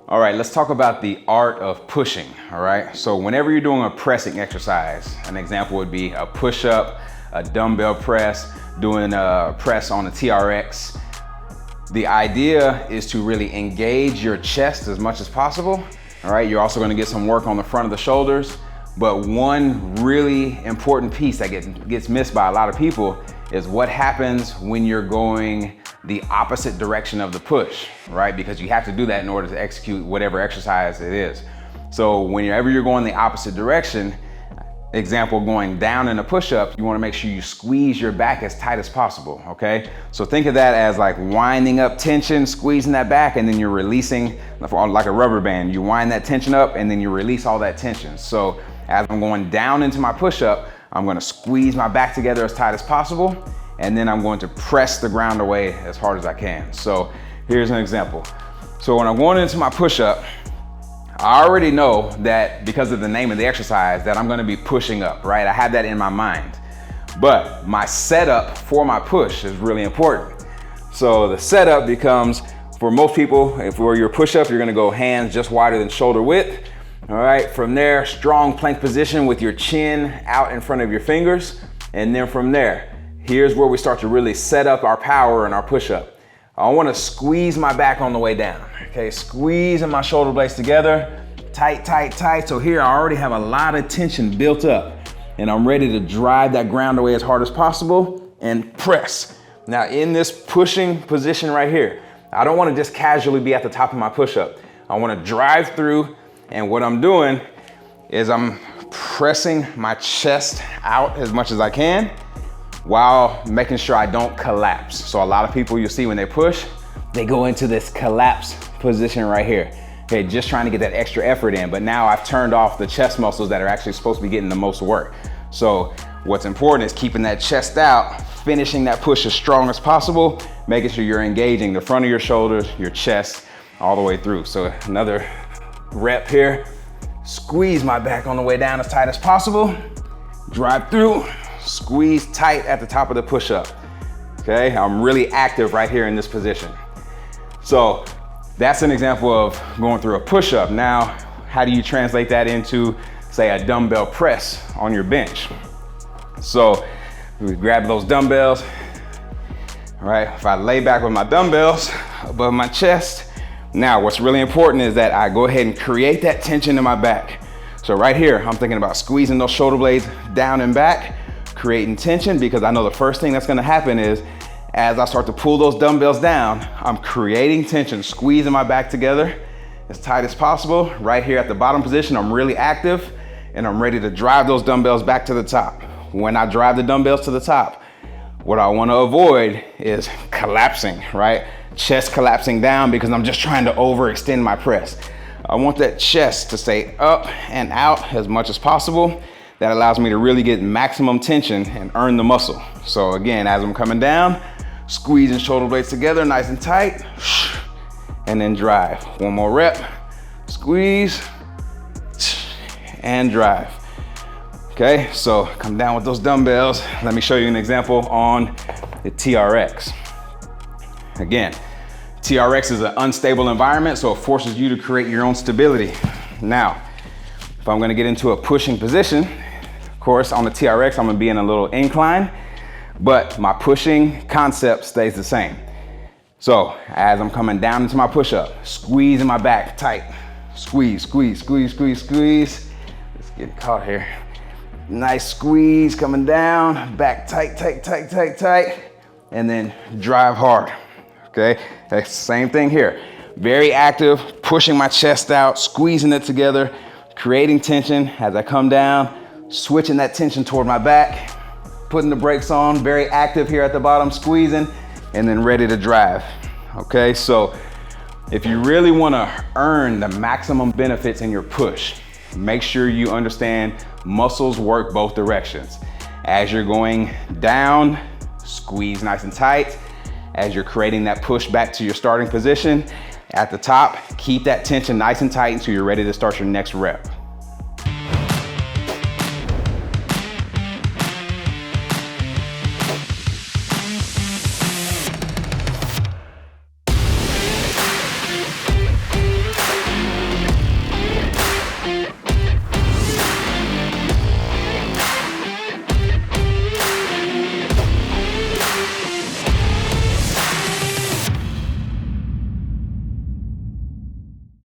All right, let's talk about the art of pushing, all right? So whenever you're doing a pressing exercise, an example would be a push-up, a dumbbell press, doing a press on a TRX. The idea is to really engage your chest as much as possible, all right? You're also gonna get some work on the front of the shoulders, but one really important piece that gets missed by a lot of people is what happens when you're going the opposite direction of the push, right? Because you have to do that in order to execute whatever exercise it is. So whenever you're going the opposite direction, example, going down in a push-up, you wanna make sure you squeeze your back as tight as possible, okay? So think of that as like winding up tension, squeezing that back, and then you're releasing like a rubber band. You wind that tension up and then you release all that tension. So as I'm going down into my push-up, I'm gonna squeeze my back together as tight as possible, and then I'm going to press the ground away as hard as I can. So here's an example. So when I'm going into my push-up, I already know that because of the name of the exercise that I'm gonna be pushing up, right? I have that in my mind. But my setup for my push is really important. So the setup becomes, for most people, if for your push-up, you're gonna go hands just wider than shoulder width. All right, from there, strong plank position with your chin out in front of your fingers. And then from there, here's where we start to really set up our power and our push-up. I wanna squeeze my back on the way down, okay? Squeezing my shoulder blades together, tight, tight, tight. So here I already have a lot of tension built up and I'm ready to drive that ground away as hard as possible and press. Now in this pushing position right here, I don't wanna just casually be at the top of my push-up. I wanna drive through, and what I'm doing is I'm pressing my chest out as much as I can while making sure I don't collapse. So a lot of people you'll see when they push, they go into this collapse position right here. Okay, just trying to get that extra effort in, but now I've turned off the chest muscles that are actually supposed to be getting the most work. So what's important is keeping that chest out, finishing that push as strong as possible, making sure you're engaging the front of your shoulders, your chest, all the way through. So another rep here, squeeze my back on the way down as tight as possible, drive through, squeeze tight at the top of the push-up. Okay, I'm really active right here in this position. So that's an example of going through a push-up. Now, how do you translate that into, say, a dumbbell press on your bench? So we grab those dumbbells, all right? If I lay back with my dumbbells above my chest, now, what's really important is that I go ahead and create that tension in my back. So right here, I'm thinking about squeezing those shoulder blades down and back, creating tension, because I know the first thing that's gonna happen is as I start to pull those dumbbells down, I'm creating tension, squeezing my back together as tight as possible. Right here at the bottom position, I'm really active and I'm ready to drive those dumbbells back to the top. When I drive the dumbbells to the top, what I wanna avoid is collapsing, right? Chest collapsing down because I'm just trying to overextend my press. I want that chest to stay up and out as much as possible. That allows me to really get maximum tension and earn the muscle. So again, as I'm coming down, squeezing shoulder blades together nice and tight, and then drive. One more rep, squeeze, and drive. Okay, so come down with those dumbbells. Let me show you an example on the TRX. Again, TRX is an unstable environment, so it forces you to create your own stability. Now, if I'm gonna get into a pushing position, of course, on the TRX, I'm gonna be in a little incline, but my pushing concept stays the same. So, as I'm coming down into my push-up, squeezing my back tight, squeeze, squeeze, squeeze, squeeze, squeeze. Let's get caught here. Nice squeeze coming down, back tight, tight, tight, tight, tight, and then drive hard. Okay, that's the same thing here. Very active, pushing my chest out, squeezing it together, creating tension as I come down, switching that tension toward my back, putting the brakes on, very active here at the bottom, squeezing, and then ready to drive. Okay, so if you really wanna earn the maximum benefits in your push, make sure you understand muscles work both directions. As you're going down, squeeze nice and tight. As you're creating that push back to your starting position, at the top, keep that tension nice and tight until you're ready to start your next rep.